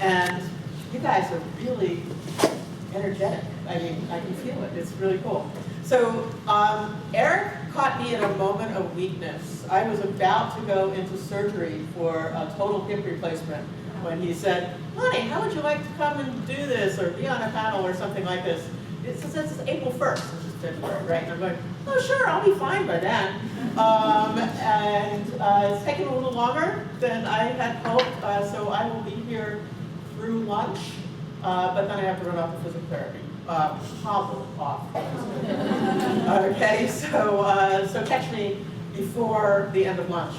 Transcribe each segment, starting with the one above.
And you guys are really energetic. I mean, I can feel it. It's really cool. So Eric caught me in a moment of weakness. I was about to go into surgery for a total hip replacement when he said, "Honey, how would you like to come and do this or be on a panel or something like this?" It's April 1st, which is February, right? And I'm going, "Oh, sure, I'll be fine by then." It's taken a little longer than I had hoped, so I will be here through lunch, but then I have to run off to physical therapy. Hobble off. Okay, so catch me before the end of lunch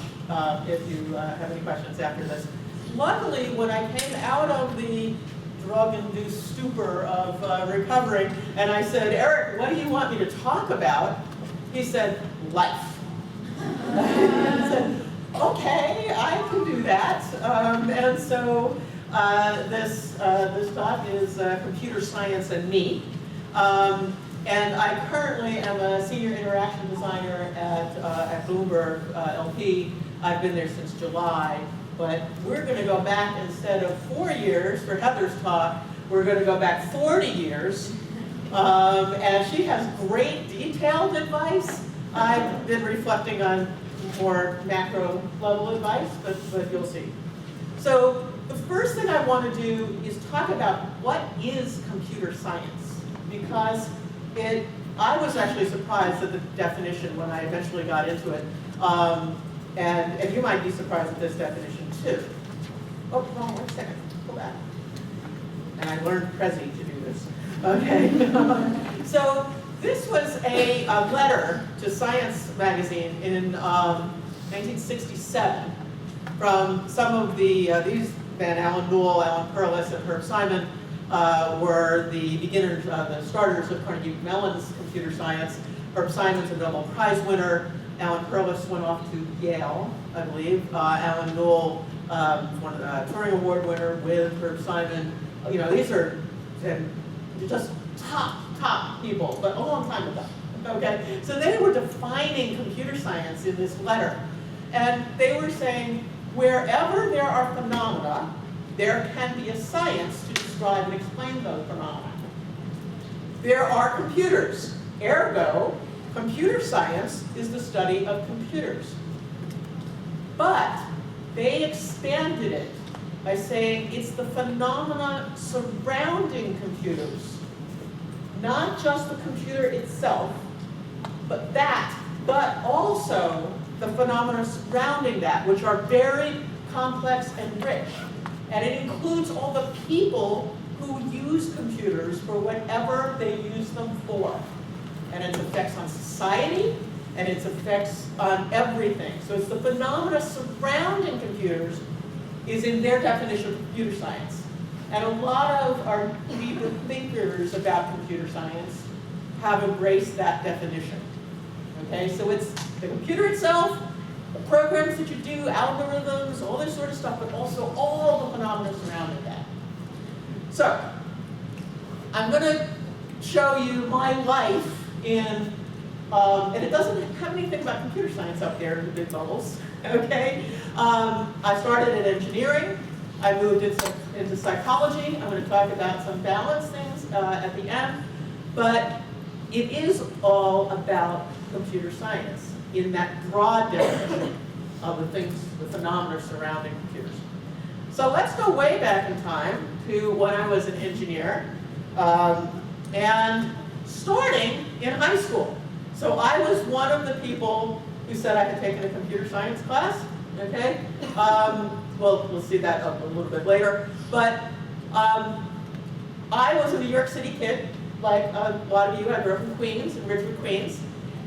if you have any questions after this. Luckily, when I came out of the drug-induced stupor of recovering, and I said, "Eric, what do you want me to talk about?" He said, "Life." I said, "Okay, I can do that." And so this talk is computer science and me. And I currently am a senior interaction designer at Bloomberg LP. I've been there since July. But we're going to go back, instead of 4 years for Heather's talk, we're going to go back 40 years. And she has great detailed advice. I've been reflecting on more macro level advice, but you'll see. So the first thing I want to do is talk about what is computer science, because I was actually surprised at the definition when I eventually got into it. And you might be surprised at this definition too. Oh, hold on 1 second. Pull that. And I learned Prezi to do this. Okay. So this was a letter to Science magazine in 1967 from some of these men, Alan Newell, Alan Perlis, and Herb Simon, were the beginners, the starters of Carnegie Mellon's computer science. Herb Simon's a Nobel Prize winner. Alan Perlis went off to Yale, I believe. Alan Newell, Turing Award winner with Herb Simon. You know, these are just top people, but a long time ago. Okay, so they were defining computer science in this letter, and they were saying wherever there are phenomena, there can be a science to describe and explain those phenomena. There are computers, ergo. Computer science is the study of computers. But they expanded it by saying it's the phenomena surrounding computers. Not just the computer itself, but also the phenomena surrounding that, which are very complex and rich. And it includes all the people who use computers for whatever they use them for. And its effects on society, and its effects on everything. So it's the phenomena surrounding computers is in their definition of computer science. And a lot of our deeper thinkers about computer science have embraced that definition. Okay, so it's the computer itself, the programs that you do, algorithms, all this sort of stuff, but also all the phenomena surrounding that. So, I'm going to show you my life in, and it doesn't have anything about computer science up there in the big bubbles, okay? I started in engineering. I moved into psychology. I'm going to talk about some balance things at the end, but it is all about computer science in that broad definition of the things, the phenomena surrounding computers. So let's go way back in time to when I was an engineer, and starting in high school. So I was one of the people who said I had taken a computer science class, okay? Well, we'll see that a little bit later. But I was a New York City kid, like a lot of you. I grew up in Queens, in Ridgewood, Queens.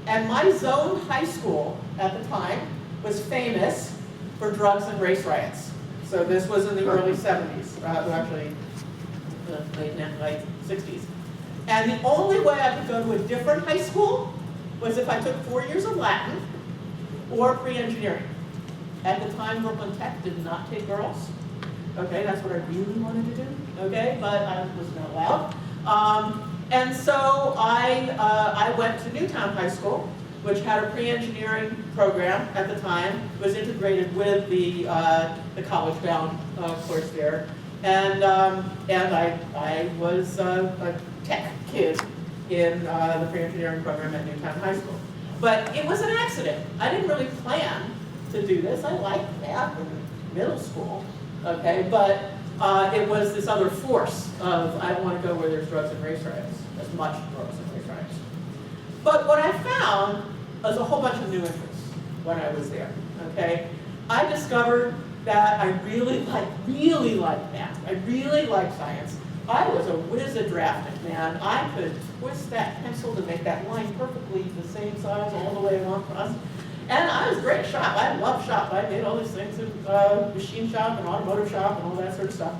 And my zone high school at the time was famous for drugs and race riots. So this was in the early 70s, actually the late 60s. And the only way I could go to a different high school was if I took 4 years of Latin or pre-engineering. At the time, Brooklyn Tech did not take girls. Okay, that's what I really wanted to do. Okay, but I was not allowed. And so I went to Newtown High School, which had a pre-engineering program at the time. It was integrated with the college-bound course there. I was a tech kid in the pre-engineering program at Newtown High School. But it was an accident. I didn't really plan to do this. I liked math in middle school, okay? But it was this other force of, I don't want to go where there's drugs and race riots, as much drugs and race riots. But what I found was a whole bunch of new interests when I was there, okay? I discovered that I really liked math. I really liked science. I was a whiz at drafting, man. I could twist that pencil to make that line perfectly the same size all the way along across. And I was a great shop. I loved shop. I made all these things in machine shop and automotive shop and all that sort of stuff.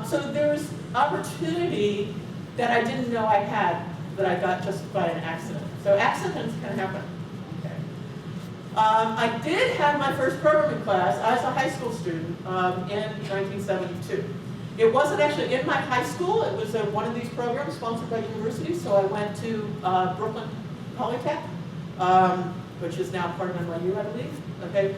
So there was opportunity that I didn't know I had that I got just by an accident. So accidents can happen. Okay. I did have my first programming class as a high school student in 1972. It wasn't actually in my high school. It was one of these programs sponsored by universities. So I went to Brooklyn Polytech, which is now part of NYU, I believe. Okay.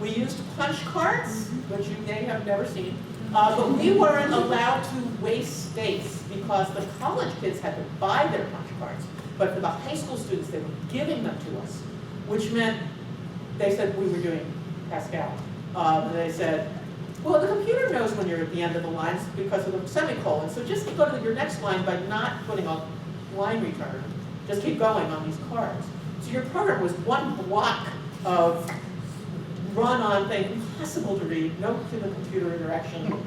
We used punch cards, which you may have never seen. But we weren't allowed to waste space because the college kids had to buy their punch cards. But for the high school students, they were giving them to us, which meant they said we were doing Pascal. They said, well, the computer knows when you're at the end of the lines because of the semicolon. So just go to your next line by not putting a line return. Just keep going on these cards. So your program was one block of run-on thing, impossible to read, no human-computer interaction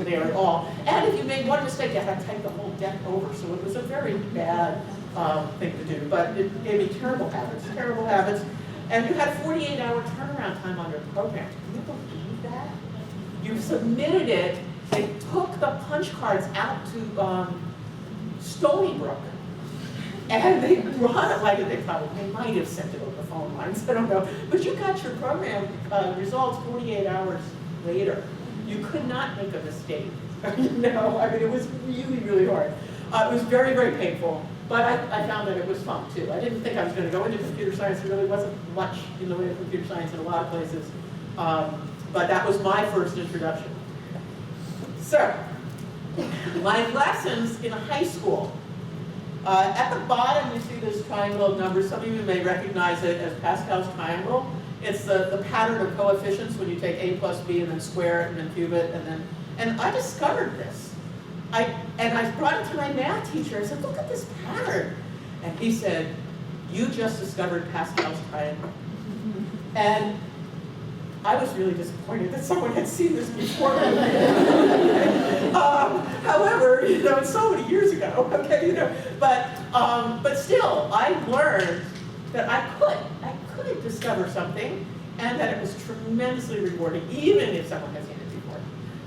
there at all. And if you made one mistake, you had to type the whole deck over. So it was a very bad thing to do. But it gave me terrible habits. And you had 48-hour turnaround time on your program. Can you believe that? You submitted it, they took the punch cards out to Stony Brook, and they brought it, like they might have sent it over the phone lines, I don't know, but you got your program results 48 hours later. You could not make a mistake. No, I mean, it was really, really hard. It was very, very painful, but I found that it was fun too. I didn't think I was going to go into computer science. There really wasn't much in the way of computer science in a lot of places. But that was my first introduction. So, my lessons in high school. At the bottom, you see this triangle of numbers. Some of you may recognize it as Pascal's Triangle. It's the pattern of coefficients when you take a plus b and then square it and then cube it. And I discovered this. And I brought it to my math teacher. I said, look at this pattern. And he said, you just discovered Pascal's Triangle. And I was really disappointed that someone had seen this before me. However, it's so many years ago, okay, but still, I learned that I could discover something, and that it was tremendously rewarding, even if someone had seen it before.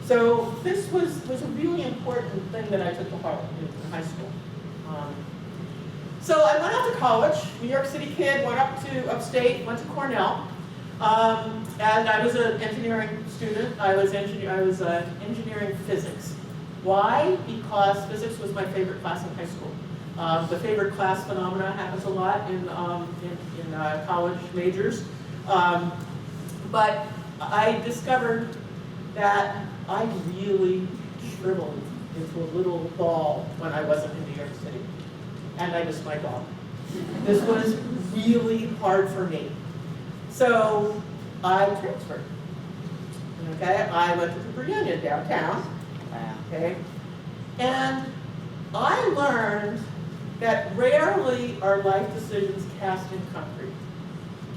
So this was a really important thing that I took to heart in high school. So I went off to college, New York City kid, went up to upstate, went to Cornell. And I was an engineering student. I was engineering physics. Why? Because physics was my favorite class in high school. The favorite class phenomena happens a lot in college majors. But I discovered that I really shriveled into a little ball when I wasn't in New York City. And I missed my dog. This was really hard for me. So I transferred. Okay, I went to the Virginia downtown. Okay, and I learned that rarely are life decisions cast in concrete.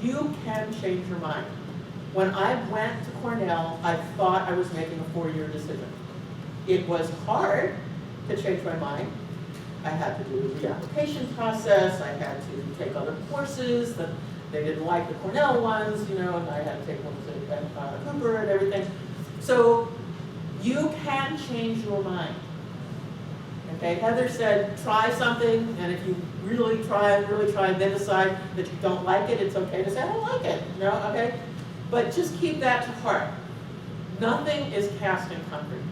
You can change your mind. When I went to Cornell, I thought I was making a 4-year decision. It was hard to change my mind. I had to do the application process. I had to take other courses that they didn't like the Cornell ones, and I had to take ones at Cooper and everything. So you can change your mind. Okay, Heather said, try something, and if you really try, and then decide that you don't like it, it's okay to say, I don't like it, okay? But just keep that to heart. Nothing is cast in concrete.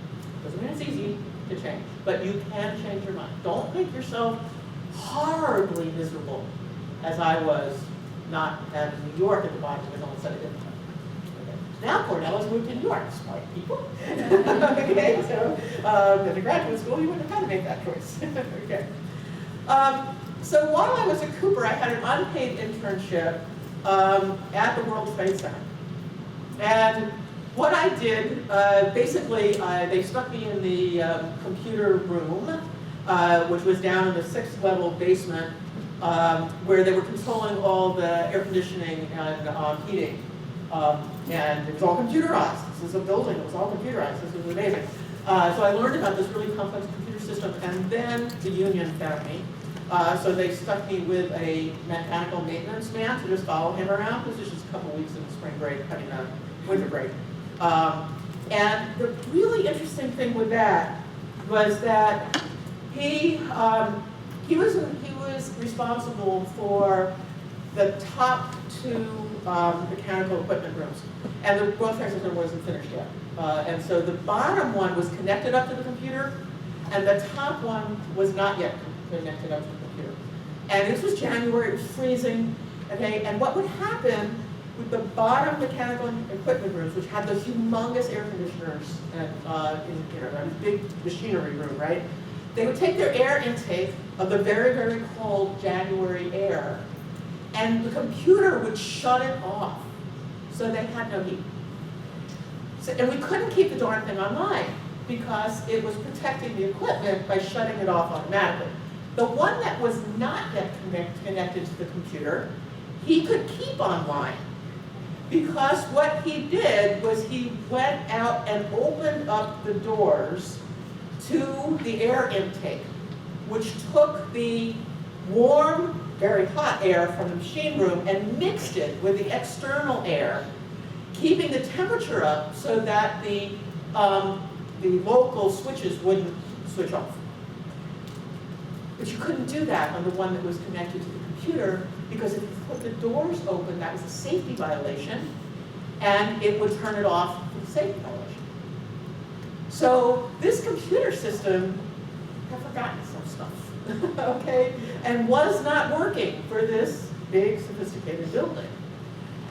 Doesn't mean it's easy to change, but you can change your mind. Don't make yourself horribly miserable, as I was not at New York at the bottom, because no one said I didn't. Okay. Now Cornell, fellows moved to New York, smart people. Okay, so in the graduate school, you wouldn't have had to make that choice. Okay. So while I was at Cooper, I had an unpaid internship at the World Trade Center. And what I did, basically, they stuck me in the computer room, which was down in the 6th level basement, where they were controlling all the air conditioning and heating. And it was all computerized. This is a building that was all computerized. This was amazing. So I learned about this really complex computer system, and then the union found me. So they stuck me with a mechanical maintenance man to just follow him around. This was just a couple of weeks in the spring break, winter break. And the really interesting thing with that was that he was responsible for the top 2 mechanical equipment rooms, and the World Trade Center wasn't finished yet. And so the bottom one was connected up to the computer, and the top one was not yet connected up to the computer. And this was January, it was freezing, okay? And what would happen with the bottom mechanical equipment rooms, which had those humongous air conditioners and a big machinery room, right? They would take their air intake of the very, very cold January air, and the computer would shut it off, so they had no heat. So, and we couldn't keep the darn thing online because it was protecting the equipment by shutting it off automatically. The one that was not yet connected to the computer, he could keep online, because what he did was he went out and opened up the doors to the air intake, which took the warm, very hot air from the machine room and mixed it with the external air, keeping the temperature up so that the local switches wouldn't switch off. But you couldn't do that on the one that was connected to the computer, because if you put the doors open, that was a safety violation, and it would turn it off for the safety violation. So this computer system had forgotten some stuff, okay, and was not working for this big, sophisticated building.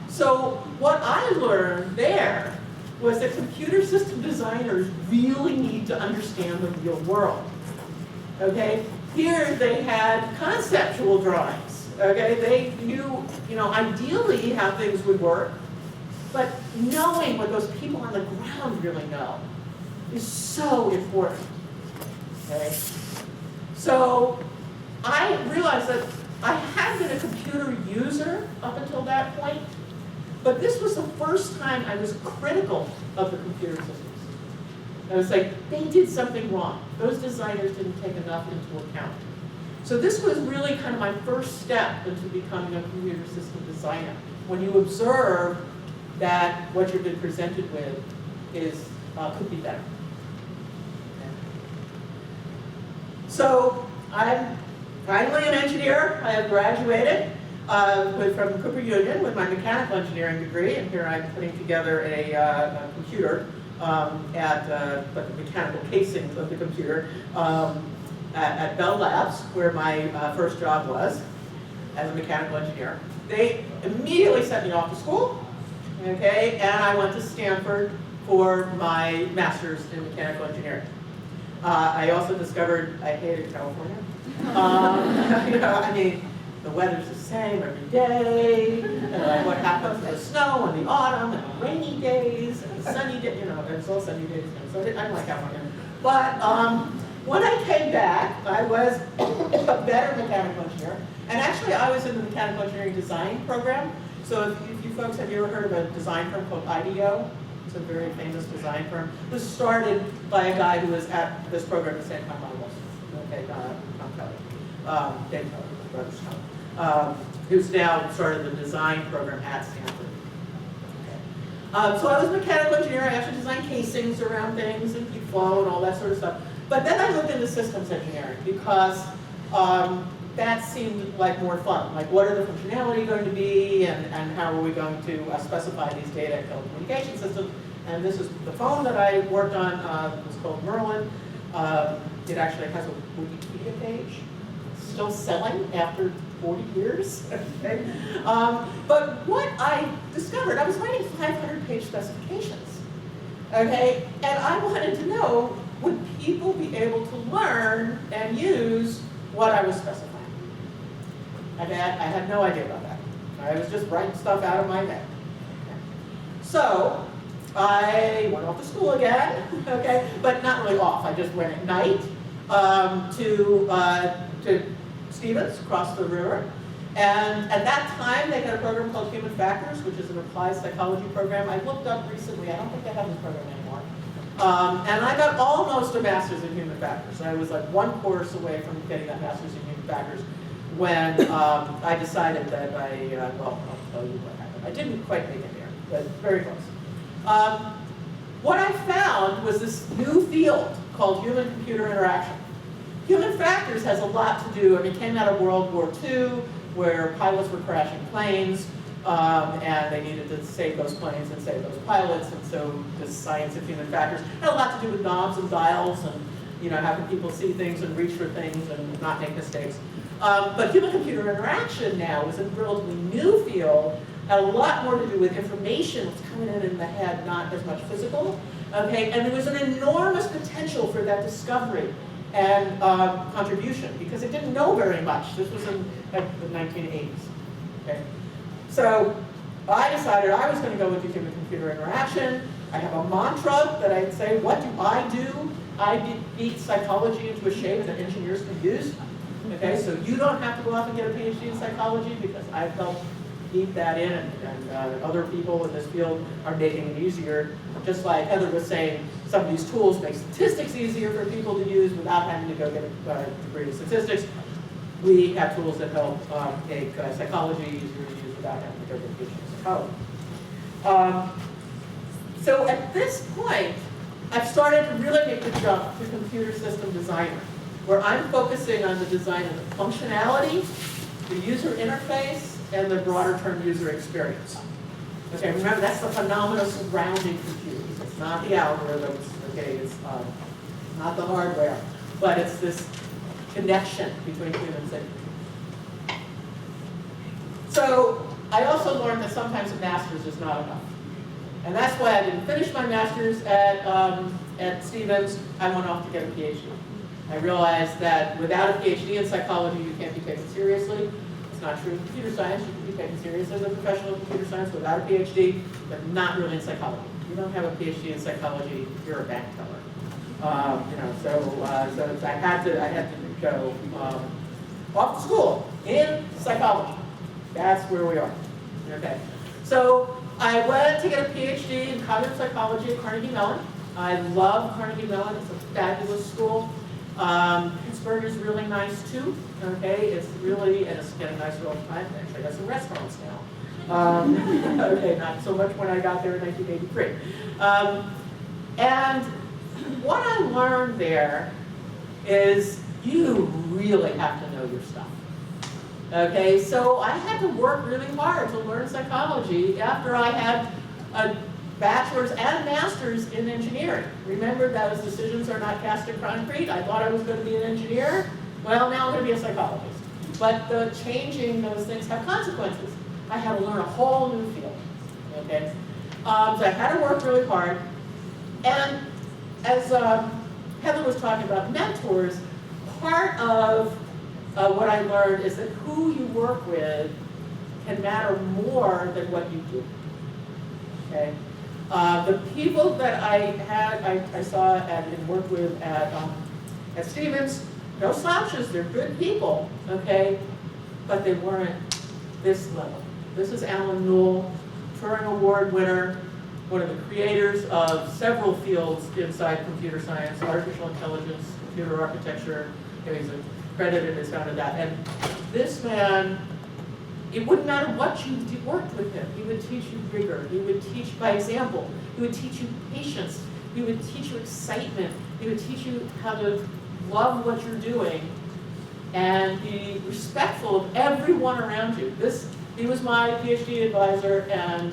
So what I learned there was that computer system designers really need to understand the real world, okay? Here they had conceptual drawings, okay? They knew, ideally how things would work, but knowing what those people on the ground really know is so important, okay? So I realized that I had been a computer user up until that point, but this was the first time I was critical of the computer systems. I was like, they did something wrong. Those designers didn't take enough into account. So this was really kind of my first step into becoming a computer system designer, when you observe that what you've been presented with is could be better. Okay. So I'm finally an engineer. I have graduated from Cooper Union with my mechanical engineering degree, and here I'm putting together a computer at the mechanical casings of the computer at Bell Labs, where my first job was as a mechanical engineer. They immediately sent me off to school, okay, and I went to Stanford for my master's in mechanical engineering. I also discovered I hated California. The weather's the same every day. What happens? There's snow in the autumn, and the rainy days, and the sunny days. It's all sunny days. So I didn't like California. But when I came back, I was a better mechanical engineer. And actually, I was in the mechanical engineering design program. So if you folks, have you ever heard of a design firm called IDEO? It's a very famous design firm. This started by a guy who was at this program at the same time I was. Okay, Tom Kelly. Dave Kelly, my brother's Tom. Who's now started the design program at Stanford. Okay. So I was a mechanical engineer. I actually designed casings around things and heat flow and all that sort of stuff. But then I moved into systems engineering because that seemed like more fun. Like, what are the functionality going to be, and how are we going to specify these data and telecommunication systems? And this is the phone that I worked on. It was called Merlin. It actually has a Wikipedia page. It's still selling after 40 years. Okay? But what I discovered, I was writing 500-page specifications. Okay? And I wanted to know, would people be able to learn and use what I was specifying? Okay, I had no idea about that. I was just writing stuff out of my head. So I went off to school again, okay, but not really off. I just went at night to Stevens, across the river. And at that time, they had a program called Human Factors, which is an applied psychology program. I looked up recently. I don't think they have this program anymore. And I got almost a master's in human factors. I was like one course away from getting that master's in human factors when I decided that well, I'll tell you what happened. I didn't quite make it there, but very close. What I found was this new field called human-computer interaction. Human factors has a lot to do, it came out of World War II, where pilots were crashing planes, and they needed to save those planes and save those pilots, and so this science of human factors had a lot to do with knobs and dials and having people see things and reach for things and not make mistakes. But human-computer interaction now is a relatively new field, had a lot more to do with information that's coming in the head, not as much physical. Okay, and there was an enormous potential for that discovery and contribution because it didn't know very much. This was in like the 1980s. Okay, so I decided I was going to go into human-computer interaction. I have a mantra that I'd say, what do? I beat psychology into a shape that engineers can use. Okay, so you don't have to go off and get a PhD in psychology because I've helped keep that in, and other people in this field are making it easier. Just like Heather was saying, some of these tools make statistics easier for people to use without having to go get a degree in statistics. We have tools that help make psychology easier to use without having to go get a PhD in psychology. So at this point, I've started to really make the jump to computer system designer, where I'm focusing on the design of the functionality, the user interface, and the broader term user experience. Okay, remember that's the phenomena surrounding computers. It's not the algorithms, okay, it's not the hardware, but it's this connection between humans and computers. So I also learned that sometimes a master's is not enough. And that's why I didn't finish my master's at Stevens. I went off to get a PhD. I realized that without a PhD in psychology, you can't be taken seriously. It's not true in computer science. You can be taken seriously as a professional in computer science without a PhD, but not really in psychology. If you don't have a PhD in psychology, you're a bank teller. So I had to go off to school in psychology. That's where we are. Okay. So I went to get a PhD in cognitive psychology at Carnegie Mellon. I love Carnegie Mellon. It's a fabulous school. Pittsburgh is really nice too. Okay, it's really, and it's getting nicer all the time. It actually has some restaurants now. Okay, not so much when I got there in 1983. And what I learned there is you really have to know your stuff. Okay, so I had to work really hard to learn psychology after I had a bachelor's and master's in engineering. Remember, those decisions are not cast in concrete. I thought I was going to be an engineer. Well, now I'm going to be a psychologist. But changing those things have consequences. I had to learn a whole new field. Okay, so I had to work really hard. And as Heather was talking about mentors, part of what I learned is that who you work with can matter more than what you do. Okay. The people that I saw and worked with at Stevens, no slouches, they're good people, okay, but they weren't this level. This is Alan Newell, Turing Award winner, one of the creators of several fields inside computer science, artificial intelligence, computer architecture. He's credited as founded that. And this man, it wouldn't matter what you worked with him. He would teach you rigor. He would teach by example. He would teach you patience. He would teach you excitement. He would teach you how to love what you're doing and be respectful of everyone around you. He was my PhD advisor and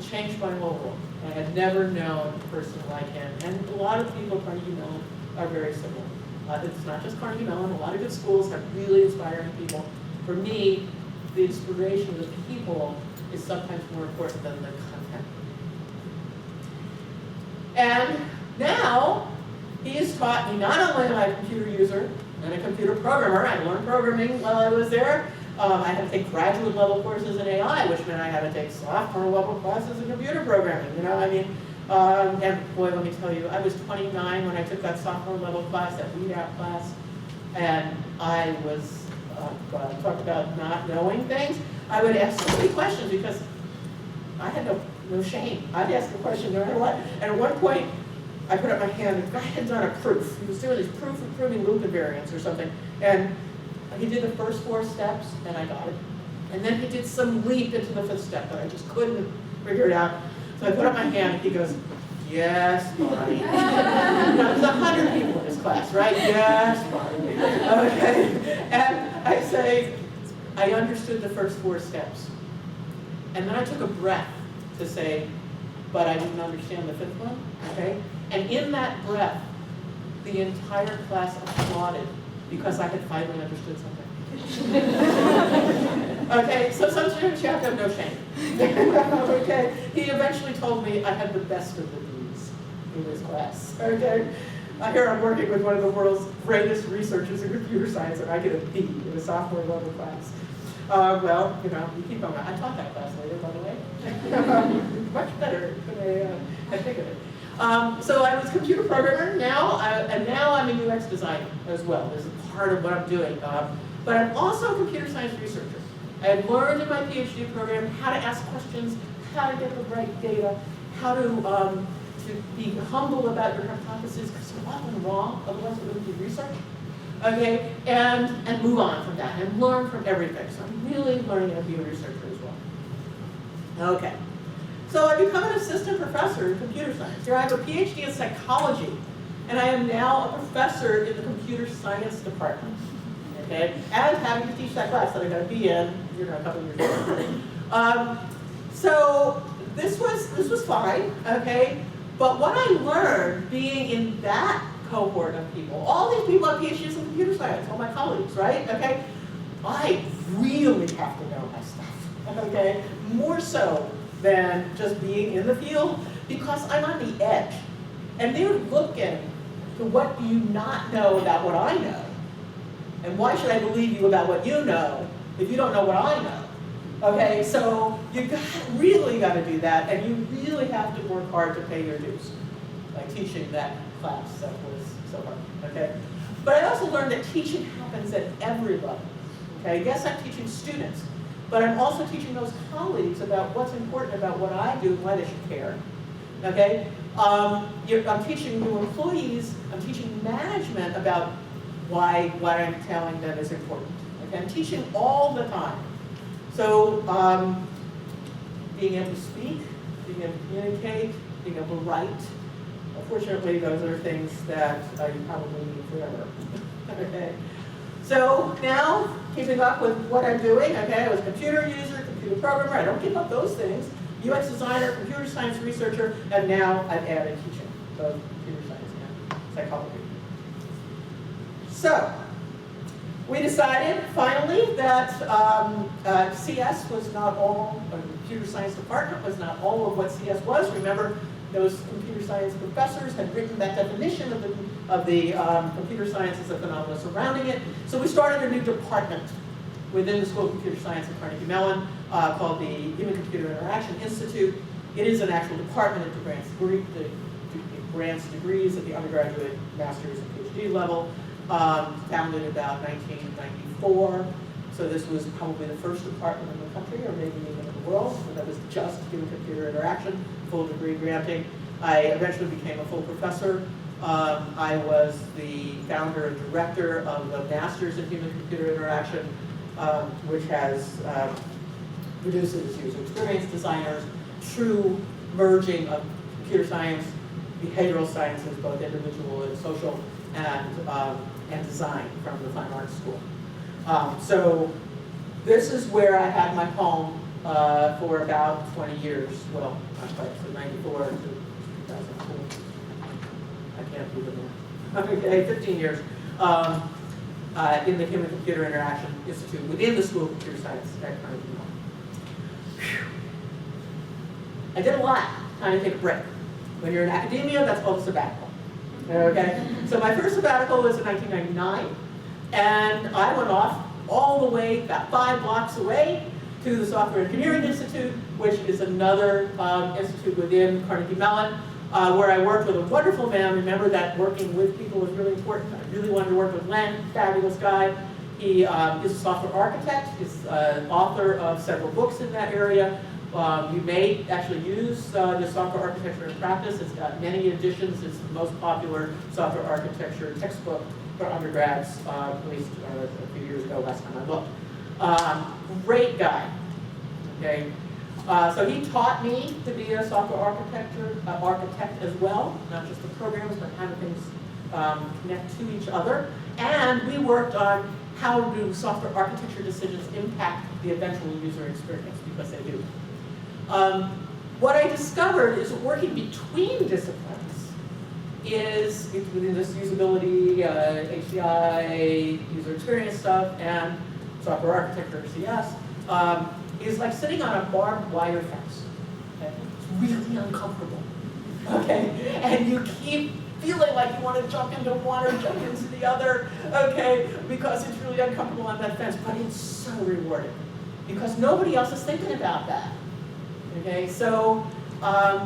changed my whole world. I had never known a person like him. And a lot of people at Carnegie Mellon are very similar. It's not just Carnegie Mellon. A lot of good schools have really inspiring people. For me, the inspiration of the people is sometimes more important than the content. And now, he has taught me not only am I a computer user and a computer programmer, I learned programming while I was there. I had to take graduate level courses in AI, which meant I had to take sophomore level classes in computer programming. You know, I mean, and boy, let me tell you, I was 29 when I took that sophomore level class, that readout class, and I was, talked about not knowing things. I would ask so many questions because I had no shame. I'd ask a question no matter what. And at one point, I put up my hand, and the guy had done a proof. He was doing these proof of proving loop invariants or something. And he did the first 4 steps, and I got it. And then he did some leap into the 5th step, and I just couldn't figure it out. So I put up my hand, and he goes, yes, Bonnie. There's 100 people in this class, right? Yes, Bonnie. Okay. And I say, I understood the first 4 steps. And then I took a breath to say, but I didn't understand the 5th one, okay? And in that breath, the entire class applauded because I had finally understood something. Okay, so sometimes you have to have no shame. Okay, he eventually told me I had the best of the B's in this class. Okay, here I'm working with one of the world's greatest researchers in computer science, and I get a B in a sophomore level class. Well, you know, you keep going. I taught that class later, by the way. Much better than I think of it. So I was a computer programmer now, and now I'm a UX designer as well. This is part of what I'm doing. But I'm also a computer science researcher. I have learned in my PhD program how to ask questions, how to get the right data, how to be humble about your hypotheses, because they're often wrong, otherwise it wouldn't be research. Okay, and move on from that, and learn from everything. So I'm really learning how to be a researcher as well. Okay. So I become an assistant professor in computer science. Here I have a PhD in psychology, and I am now a professor in the computer science department. Okay, and having to teach that class that I got to be in, you know, a couple of years later. So this was fine. Okay, but what I learned being in that cohort of people, all these people have PhDs in computer science, all my colleagues, right? Okay, I really have to know my stuff. Okay, more so than just being in the field, because I'm on the edge. And they're looking to what do you not know about what I know? And why should I believe you about what you know if you don't know what I know? Okay, so you really got to do that, and you really have to work hard to pay your dues, like teaching that class that was so hard, okay? But I also learned that teaching happens at every level, okay? Yes, I'm teaching students, but I'm also teaching those colleagues about what's important about what I do and why they should care, okay? I'm teaching new employees, I'm teaching management about why what I'm telling them is important, okay? I'm teaching all the time. So being able to speak, being able to communicate, being able to write, unfortunately those are things that you probably need forever, okay? So now, keeping up with what I'm doing, okay, I was a computer user, computer programmer, I don't give up those things, UX designer, computer science researcher, and now I've added teaching, both computer science and psychology. So, we decided finally that CS was not all, or the computer science department was not all of what CS was. Remember, those computer science professors had written that definition of the computer science as a phenomenon surrounding it. So we started a new department within the School of Computer Science at Carnegie Mellon called the Human-Computer Interaction Institute. It is an actual department that grants degrees at the undergraduate, master's, and PhD level. Founded about 1994. So this was probably the first department in the country, or maybe even in the world, that was just human computer interaction, full degree granting. I eventually became a full professor. I was the founder and director of the Masters in Human Computer Interaction, which has produces user experience designers, true merging of computer science, behavioral sciences, both individual and social, and design from the Fine Arts School. So this is where I had my home for about 20 years. Well, not quite, so 94 to 2004. I can't do the math. Okay, 15 years. in the Human-Computer Interaction Institute within the School of Computer Science at Carnegie Mellon. I did a lot trying to take a break. When you're in academia, that's called a sabbatical. Okay? So my first sabbatical was in 1999, and I went off all the way, about 5 blocks away, to the Software Engineering Institute, which is another institute within Carnegie Mellon, where I worked with a wonderful man. Remember that working with people was really important. I really wanted to work with Len, fabulous guy. He is a software architect. He's author of several books in that area. You may actually use the software architecture in practice. It's got many editions. It's the most popular software architecture textbook for undergrads, at least a few years ago, last time I looked. Great guy. Okay. So he taught me to be a software architect as well, not just the programs, but how do things connect to each other. And we worked on how do software architecture decisions impact the eventual user experience, because they do. What I discovered is that working between disciplines is, within this usability, HCI, user experience stuff, and software architecture, CS, is like sitting on a barbed wire fence. Okay? It's really uncomfortable. Okay? And you keep feeling like you want to jump into one or jump into the other, okay? Because it's really uncomfortable on that fence, but it's so rewarding. Because nobody else is thinking about that. Okay? So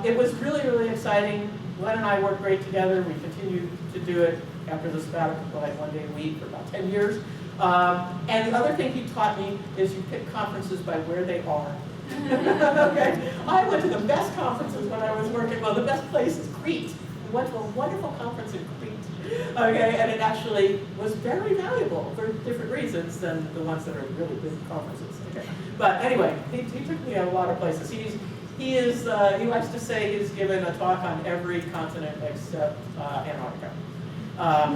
it was really, really exciting. Len and I worked great together. We continued to do it after the sabbatical, like 1 day a week for about 10 years. And the other thing he taught me is you pick conferences by where they are. Okay? I went to the best conferences when I was working, well, the best place is Crete. We went to a wonderful conference in Crete, okay, and it actually was very valuable for different reasons than the ones that are really big conferences. Okay? But anyway, he took me a lot of places. He likes to say he's given a talk on every continent except Antarctica.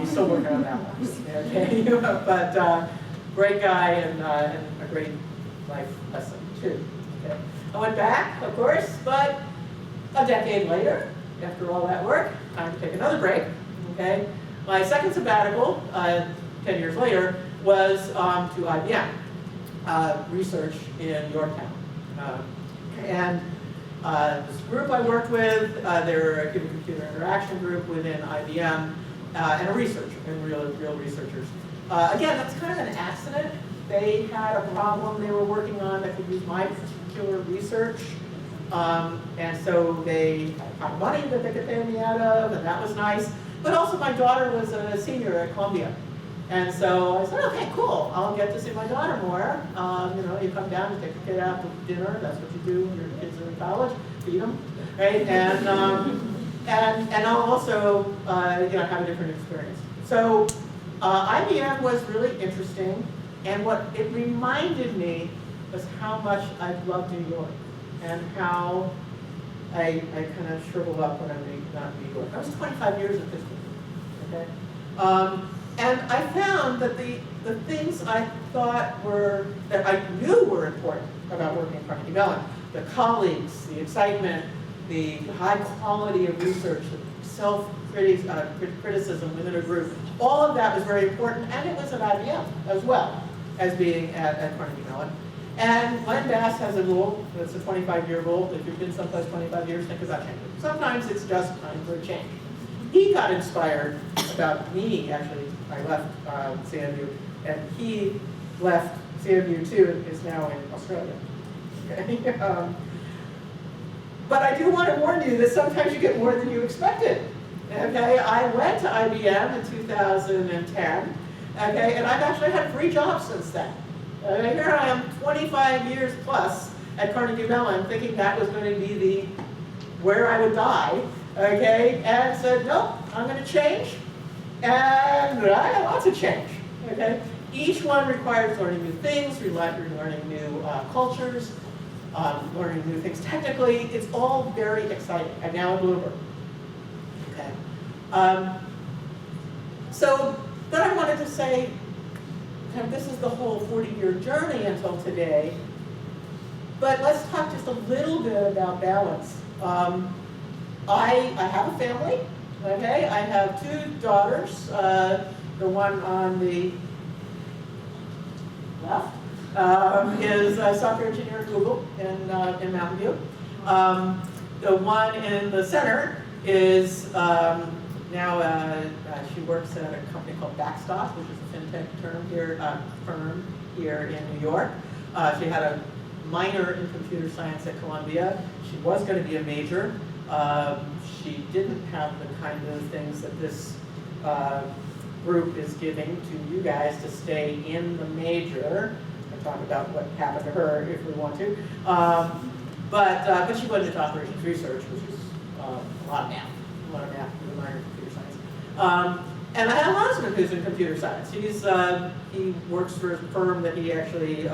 He's still working on that one. Okay? But great guy and a great life lesson too. Okay? I went back, of course, but a decade later, after all that work, time to take another break. Okay? My second sabbatical, 10 years later, was to IBM, research in Yorktown. And this group I worked with, they're a human-computer interaction group within IBM, and a researcher, and real researchers. Again, that's kind of an accident. They had a problem they were working on that could use my particular research. And so they had money that they could pay me out of, and that was nice. But also my daughter was a senior at Columbia. And so I said, okay, cool, I'll get to see my daughter more. You come down and take your kid out to dinner, that's what you do when your kids are in college, feed them, right? And I'll also have a different experience. So IBM was really interesting, and what it reminded me was how much I loved New York, and how I kind of shriveled up when I'm not in New York. I was 25 years at this point, okay? And I found that the things I thought that I knew were important about working at Carnegie Mellon, the colleagues, the excitement, the high quality of research, the self-criticism within a group, all of that was very important, and it was at IBM as well as being at Carnegie Mellon. And Len Bass has a rule, it's a 25-year rule. If you've been someplace 25 years, think about changing. Sometimes it's just time for a change. He got inspired about me, actually. I left CMU, and he left CMU too, and is now in Australia. Okay? But I do want to warn you that sometimes you get more than you expected. Okay? I went to IBM in 2010, okay, and I've actually had 3 jobs since then. Here I am, 25 years plus at Carnegie Mellon, thinking that was going to be where I would die, okay, and said, nope, I'm going to change, and I had lots of change, okay. Each one requires learning new things, learning new cultures, learning new things technically. It's all very exciting. I'm now at Bloomberg, okay. So then I wanted to say, this is the whole 40-year journey until today, but let's talk just a little bit about balance. I have a family, okay? I have 2 daughters, the one on the left, is a software engineer at Google in Mountain View. The one in the center is now she works at a company called Backstop, which is a fintech firm here in New York. She had a minor in computer science at Columbia. She was going to be a major. She didn't have the kind of things that this group is giving to you guys to stay in the major. I'll talk about what happened to her if we want to. But she went into operations research, which is a lot of math with a minor in computer science. And I have a husband who's in computer science. He works for a firm that he actually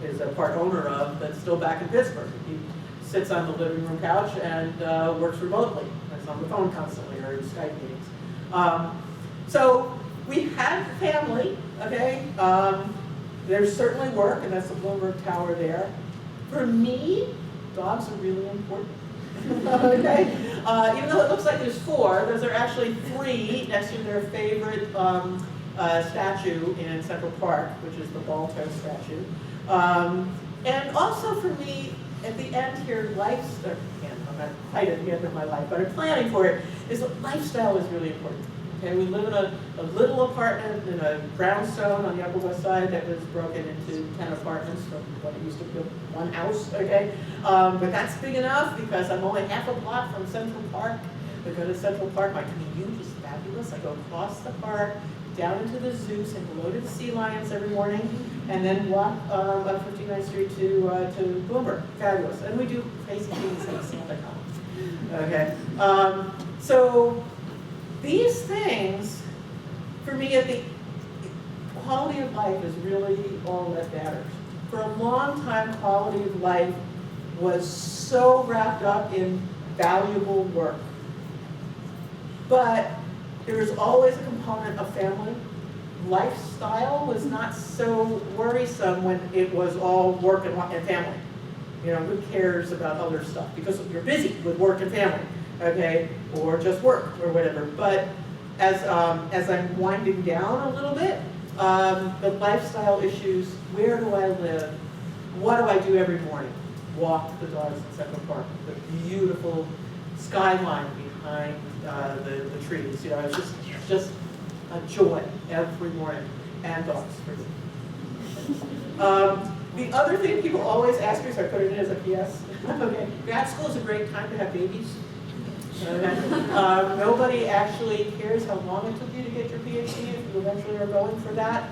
is a part owner of that's still back in Pittsburgh. He sits on the living room couch and works remotely. He's on the phone constantly or in Skype meetings. So we had family, okay? There's certainly work, and that's the Bloomberg Tower there. For me, dogs are really important. Okay? Even though it looks like there's 4, those are actually 3 next to their favorite statue in Central Park, which is the Balto statue. And also for me, at the end here, I'm not quite at the end of my life, but I'm planning for it, is that lifestyle is really important. Okay, we live in a little apartment in a brownstone on the Upper West Side that was broken into 10 apartments from what it used to be one house, okay? But that's big enough because I'm only half a block from Central Park. I go to Central Park, my commute is fabulous. I go across the park, down into the zoo, say hello to the sea lions every morning, and then walk up 59th Street to Bloomberg. Fabulous. And we do crazy things like sabbatical. Okay. So these things, for me, the quality of life is really all that matters. For a long time, quality of life was so wrapped up in valuable work. But there was always a component of family. Lifestyle was not so worrisome when it was all work and family. You know, who cares about other stuff? Because you're busy with work and family, okay? Or just work or whatever. But as I'm winding down a little bit, the lifestyle issues, where do I live? What do I do every morning? Walk the dogs in Central Park. The beautiful skyline behind the trees. You know, it's just a joy every morning, and dogs for me. The other thing people always ask me, so I put it in as a PS. Okay, grad school is a great time to have babies. Nobody actually cares how long it took you to get your PhD if you eventually are going for that.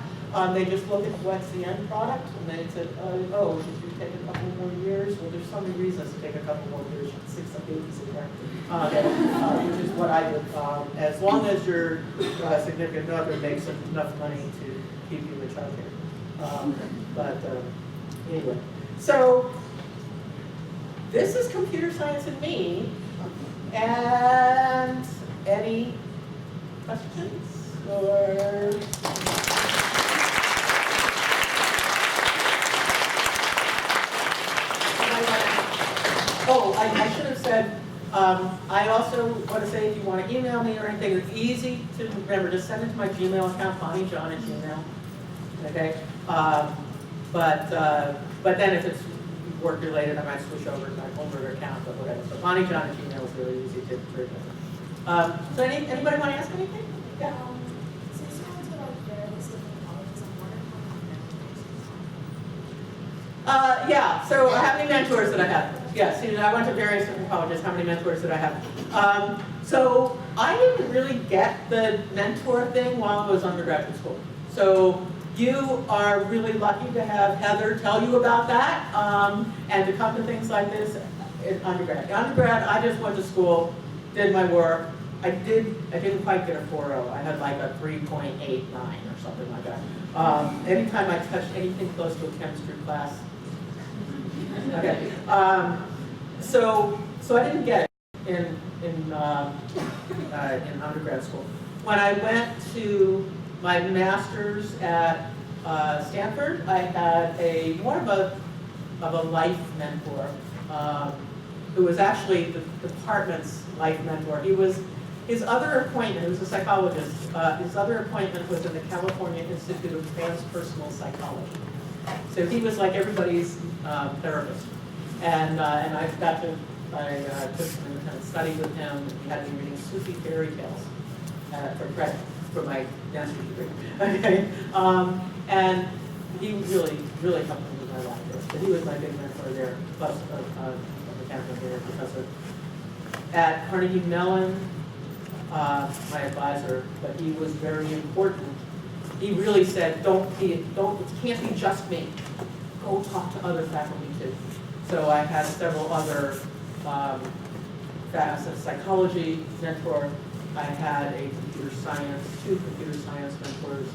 They just look at what's the end product, and they said, oh, should you take a couple more years? Well, there's so many reasons to take a couple more years. You can stick some babies in there, which is what I did. As long as your significant other makes enough money to keep you in childcare. Anyway, so this is computer science and me. And any questions or? Oh, I should have said, I also want to say if you want to email me or anything, it's easy to remember. Just send it to my Gmail account, BonnieJohn@gmail. Okay? But then if it's work related, I might switch over to my Bloomberg account or whatever. So BonnieJohn@gmail is really easy to remember. So anybody want to ask anything? Yeah. Since you went to like various different colleges, I'm wondering how many mentors. Yeah, so how many mentors did I have? Yes, I went to various different colleges. How many mentors did I have? So I didn't really get the mentor thing while I was undergraduate school. So you are really lucky to have Heather tell you about that and to come to things like this in undergrad. In undergrad, I just went to school, did my work. I didn't quite get a 4.0. I had like a 3.89 or something like that. Anytime I touched anything close to a chemistry class. Okay. So I didn't get it in undergrad school. When I went to my master's at Stanford, I had more of a life mentor who was actually the department's life mentor. His other appointment, he was a psychologist, his other appointment was in the California Institute of Transpersonal Psychology. So he was like everybody's therapist. And I got to, I took some independent study with him. He had me reading Sufi fairy tales for credit for my dance degree. Okay, and he really, really helped me with my life. But he was my big mentor there, plus a mechanical engineering professor. At Carnegie Mellon, my advisor, but he was very important. He really said, it can't be just me. Go talk to other faculty too. So I had several other psychology mentor. I had a computer science, 2 computer science mentors,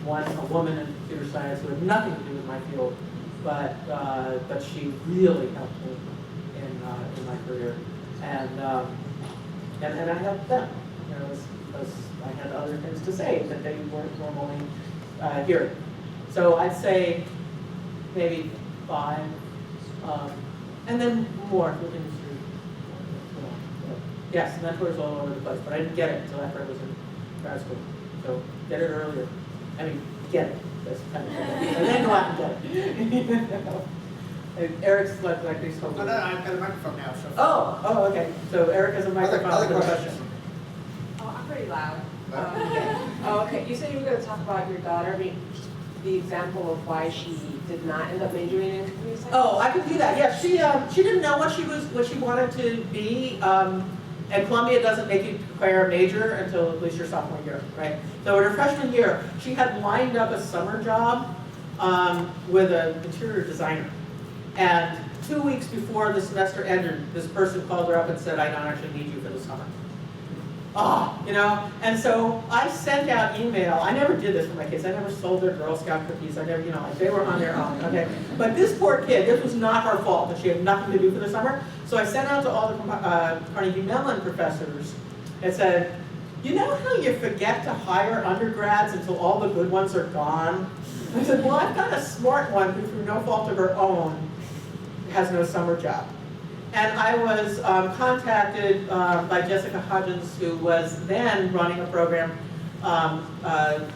one a woman in computer science who had nothing to do with my field, but she really helped me in my career, and I helped them, you know, because I had other things to say that they weren't normally hearing. So I'd say maybe 5, and then more for industry. Yes, mentors all over the place, but I didn't get it until after I was in grad school. So get it earlier. I mean, get it. That's kind of thing. And then go out and get it. Eric's like these folks. No, I've got a microphone now. So. Oh, okay. So Eric has a microphone Other for the questions? question. Oh, I'm pretty loud. Okay. Okay. You said you were going to talk about your daughter. I mean, the example of why she did not end up majoring in computer science. Oh, I could do that. Yeah, she didn't know what she wanted to be. And Columbia doesn't make you declare a major until at least your sophomore year, right? So in her freshman year, she had lined up a summer job with an interior designer. And 2 weeks before the semester ended, this person called her up and said, I don't actually need you for the summer. Oh, you know, and so I sent out email. I never did this for my kids. I never sold their Girl Scout cookies. I never, you know, like they were on their own, okay? But this poor kid, this was not her fault that she had nothing to do for the summer. So I sent out to all the Carnegie Mellon professors and said, you know how you forget to hire undergrads until all the good ones are gone? I said, well, I've got a smart one who, through no fault of her own, has no summer job. And I was contacted by Jessica Hodgins, who was then running a program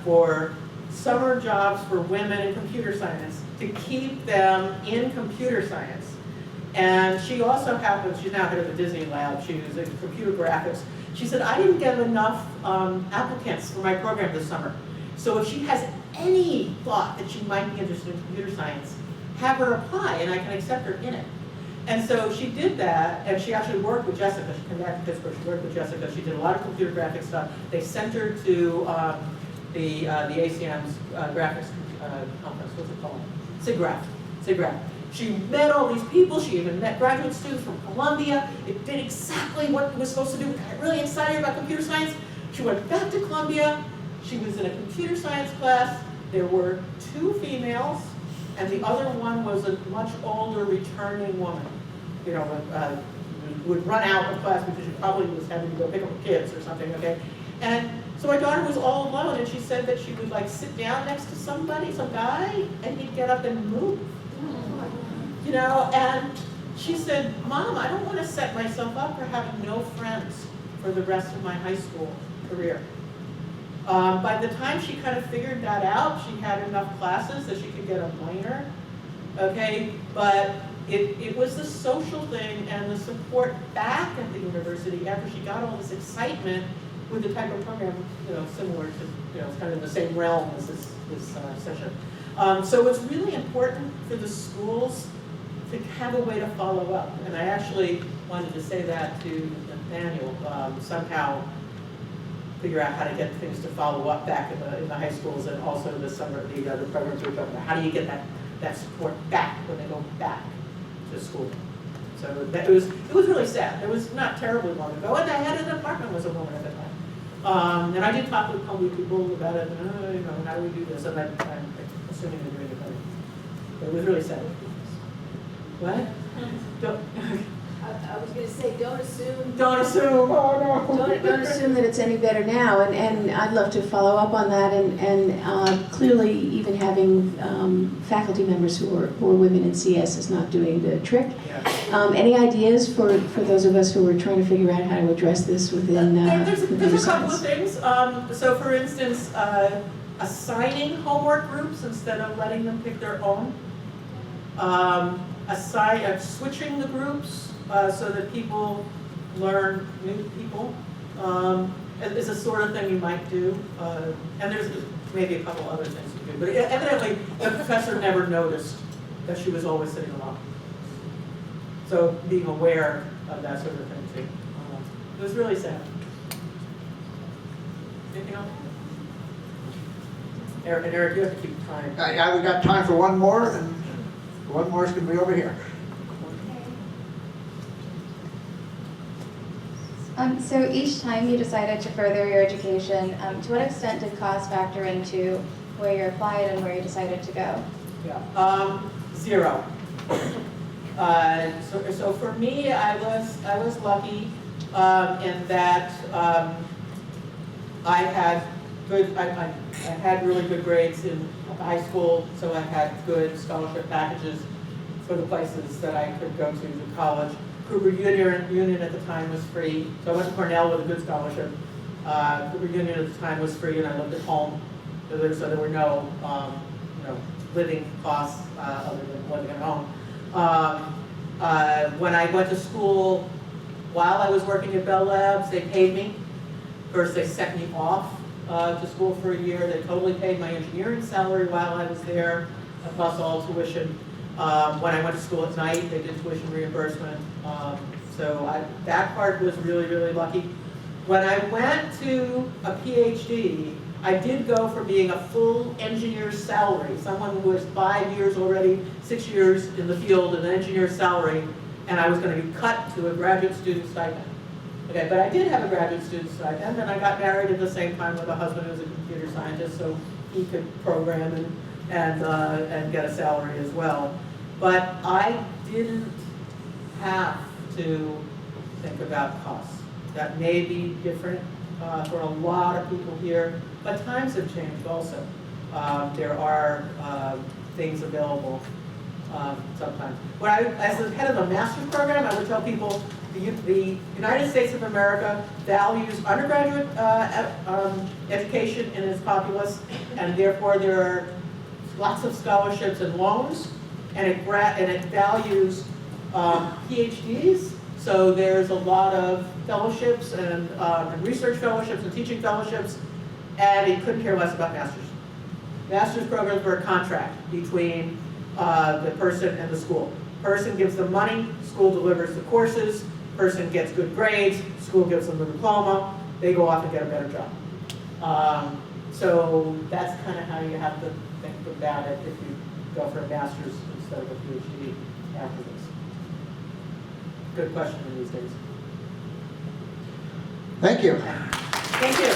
for summer jobs for women in computer science to keep them in computer science. And she also happens, she's now head of the Disney lab, she was in computer graphics. She said, I didn't get enough applicants for my program this summer. So if she has any thought that she might be interested in computer science, have her apply and I can accept her in it. And so she did that, and she actually worked with Jessica. She came back to Pittsburgh, she worked with Jessica. She did a lot of computer graphics stuff. They sent her to the ACM's graphics conference, what's it called? SIGGRAPH. She met all these people. She even met graduate students from Columbia. It did exactly what it was supposed to do. Got really excited about computer science. She went back to Columbia. She was in a computer science class. There were 2 females, and the other one was a much older returning woman. You know, would run out of class because she probably was having to go pick up her kids or something, okay? And so my daughter was all alone, and she said that she would like sit down next to somebody, some guy, and he'd get up and move. You know, and she said, Mom, I don't want to set myself up for having no friends for the rest of my high school career. By the time she kind of figured that out, she had enough classes that she could get a minor, okay? But it was the social thing and the support back at the university after she got all this excitement with the type of program, you know, similar to, you know, it's kind of in the same realm as this session. So it's really important for the schools to have a way to follow up. And I actually wanted to say that to Nathaniel, somehow figure out how to get things to follow up back in the high schools and also the summer, the programs we're talking about. How do you get that support back when they go back to school? So that, it was really sad. It was not terribly long ago. And I had an apartment with a woman at the time. And I did talk with Columbia people about it, you know, how do we do this? And I'm assuming they're doing it better. But it was really sad. What? Don't, I was going to say, don't assume. don't assume, oh no. Don't assume that it's any better now, and I'd love to follow up on that, and clearly even having faculty members who are women in CS is not doing the trick. Yeah. Any ideas for those of us who are trying to figure out how to address this within There's a couple of things. So for instance, assigning homework groups instead of letting them pick their own. Switching the groups so that people learn new people is a sort of thing you might do. And there's maybe a couple other things you do. But evidently, the professor never noticed that she was always sitting alone. So being aware of that sort of thing too. It was really sad. Anything else? Eric, you have to keep time. Yeah, we got time for one more, and one more is going to be over here. So each time you decided to further your education, to what extent did cost factor into where you applied and where you decided to go? Yeah. 0. So for me, I was lucky in that I had really good grades in high school, so I had good scholarship packages for the places that I could go to college. Cooper Union at the time was free, so I went to Cornell with a good scholarship. Cooper Union at the time was free, and I lived at home, so there were no living costs other than living at home. When I went to school, while I was working at Bell Labs, they paid me. First, they sent me off to school for a year. They totally paid my engineering salary while I was there, plus all tuition. When I went to school at night, they did tuition reimbursement. That part was really, really lucky. When I went to a PhD, I did go from being a full engineer's salary, someone who was 5 years already, 6 years in the field, an engineer's salary, and I was going to be cut to a graduate student stipend. Okay, but I did have a graduate student stipend, and I got married at the same time with a husband who was a computer scientist, so he could program and get a salary as well. But I didn't have to think about costs. That may be different for a lot of people here, but times have changed also. There are things available sometimes. As the head of a master's program, I would tell people the United States of America values undergraduate education in its populace, and therefore there are lots of scholarships and loans, and it values PhDs. So there's a lot of fellowships and research fellowships and teaching fellowships, and it couldn't care less about masters. Master's programs were a contract between the person and the school. Person gives them money, school delivers the courses, person gets good grades, school gives them the diploma, they go off and get a better job. So that's kind of how you have to think about it if you go for a master's instead of a PhD after this. Good question in these days. Thank you. Thank you.